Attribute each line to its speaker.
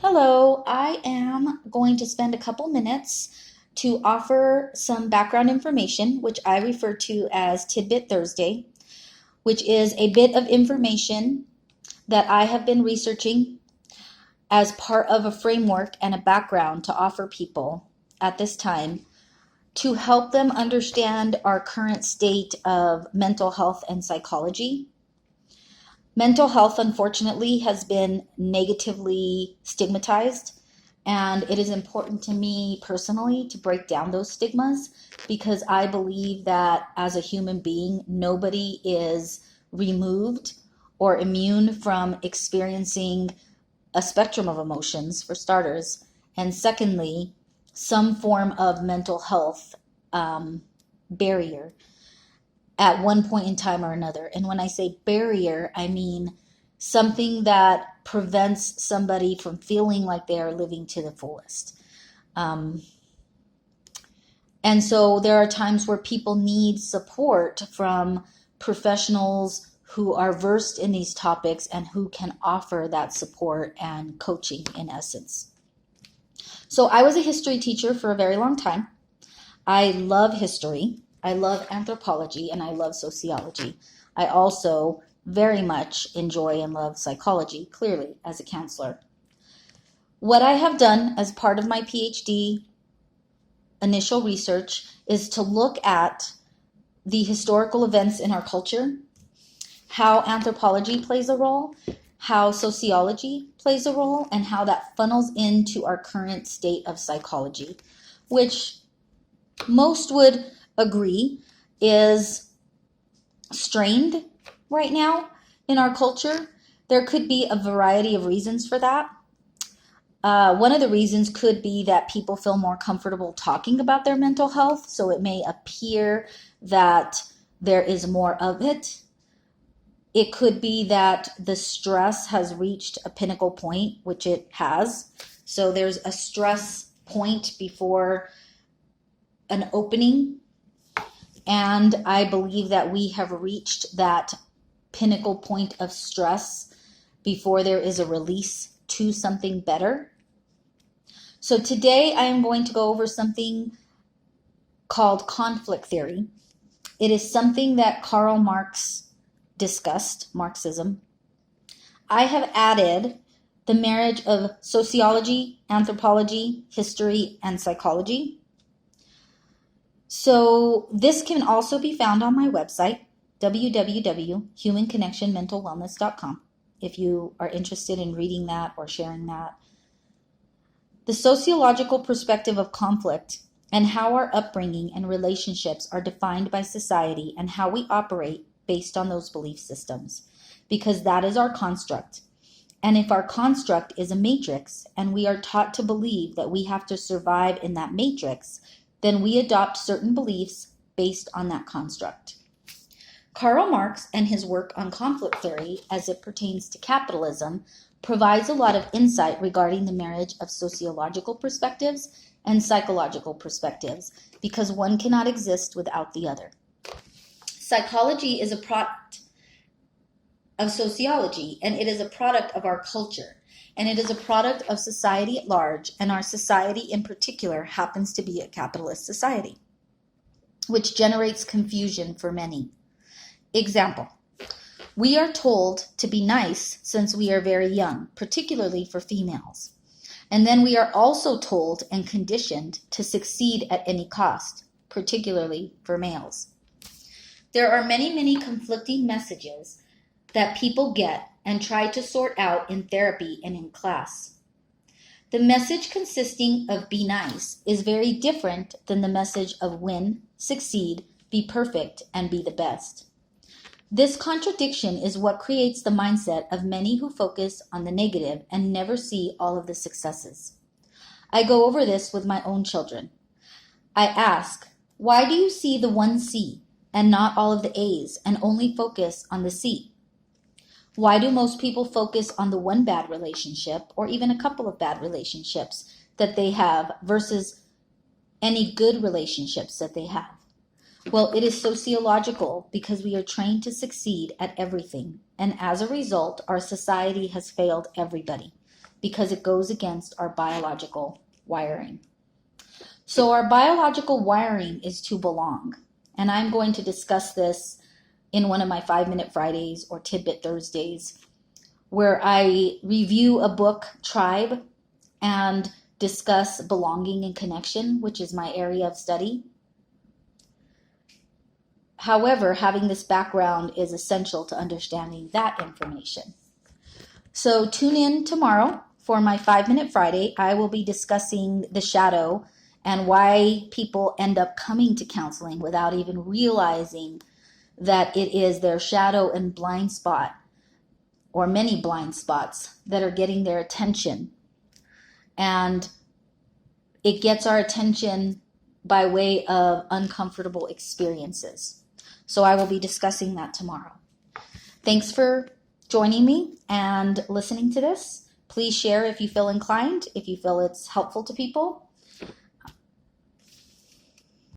Speaker 1: Hello, I am going to spend a couple minutes to offer some background information, which I refer to as Tidbit Thursday, which is a bit of information that I have been researching as part of a framework and a background to offer people at this time to help them understand our current state of mental health and psychology. Mental health, unfortunately, has been negatively stigmatized, and it is important to me personally to break down those stigmas because I believe that as a human being, nobody is removed or immune from experiencing a spectrum of emotions, for starters, and secondly, some form of mental health barrier at one point in time or another. And when I say barrier, I mean something that prevents somebody from feeling like they are living to the fullest. And so there are times where people need support from professionals who are versed in these topics and who can offer that support and coaching in essence. So I was a history teacher for a very long time. I love history. I love anthropology and I love sociology. I also very much enjoy and love psychology, clearly, as a counselor. What I have done as part of my PhD initial research is to look at the historical events in our culture, how anthropology plays a role, how sociology plays a role, and how that funnels into our current state of psychology, which most would agree is strained right now in our culture. There could be a variety of reasons for that. One of the reasons could be that people feel more comfortable talking about their mental health, so it may appear that there is more of it. It could be that the stress has reached a pinnacle point, which it has. So there's a stress point before an opening, and I believe that we have reached that pinnacle point of stress before there is a release to something better. So today I am going to go over something called conflict theory. It is something that Karl Marx discussed, Marxism. I have added the marriage of sociology, anthropology, history, and psychology. So this can also be found on my website, www.humanconnectionmentalwellness.com, if you are interested in reading that or sharing that. The sociological perspective of conflict and how our upbringing and relationships are defined by society and how we operate based on those belief systems, because that is our construct. And if our construct is a matrix and we are taught to believe that we have to survive in that matrix, then we adopt certain beliefs based on that construct. Karl Marx and his work on conflict theory as it pertains to capitalism provides a lot of insight regarding the marriage of sociological perspectives and psychological perspectives, because one cannot exist without the other. Psychology is a product of sociology, and it is a product of our culture, and it is a product of society at large, and our society in particular happens to be a capitalist society, which generates confusion for many. Example, we are told to be nice since we are very young, particularly for females. And then we are also told and conditioned to succeed at any cost, particularly for males. There are many conflicting messages that people get and try to sort out in therapy and in class. The message consisting of be nice is very different than the message of win, succeed, be perfect, and be the best. This contradiction is what creates the mindset of many who focus on the negative and never see all of the successes. I go over this with my own children. I ask, why do you see the one C and not all of the A's and only focus on the C? Why do most people focus on the one bad relationship or even a couple of bad relationships that they have versus any good relationships that they have? Well, it is sociological because we are trained to succeed at everything. And as a result, our society has failed everybody because it goes against our biological wiring. So our biological wiring is to belong. And I'm going to discuss this in one of my 5-Minute Fridays or Tidbit Thursdays, where I review a book, Tribe, and discuss belonging and connection, which is my area of study. However, having this background is essential to understanding that information. So tune in tomorrow for my 5-Minute Friday. I will be discussing the shadow and why people end up coming to counseling without even realizing that it is their shadow and blind spot, or many blind spots, that are getting their attention. And it gets our attention by way of uncomfortable experiences. So I will be discussing that tomorrow. Thanks for joining me and listening to this. Please share if you feel inclined, if you feel it's helpful to people.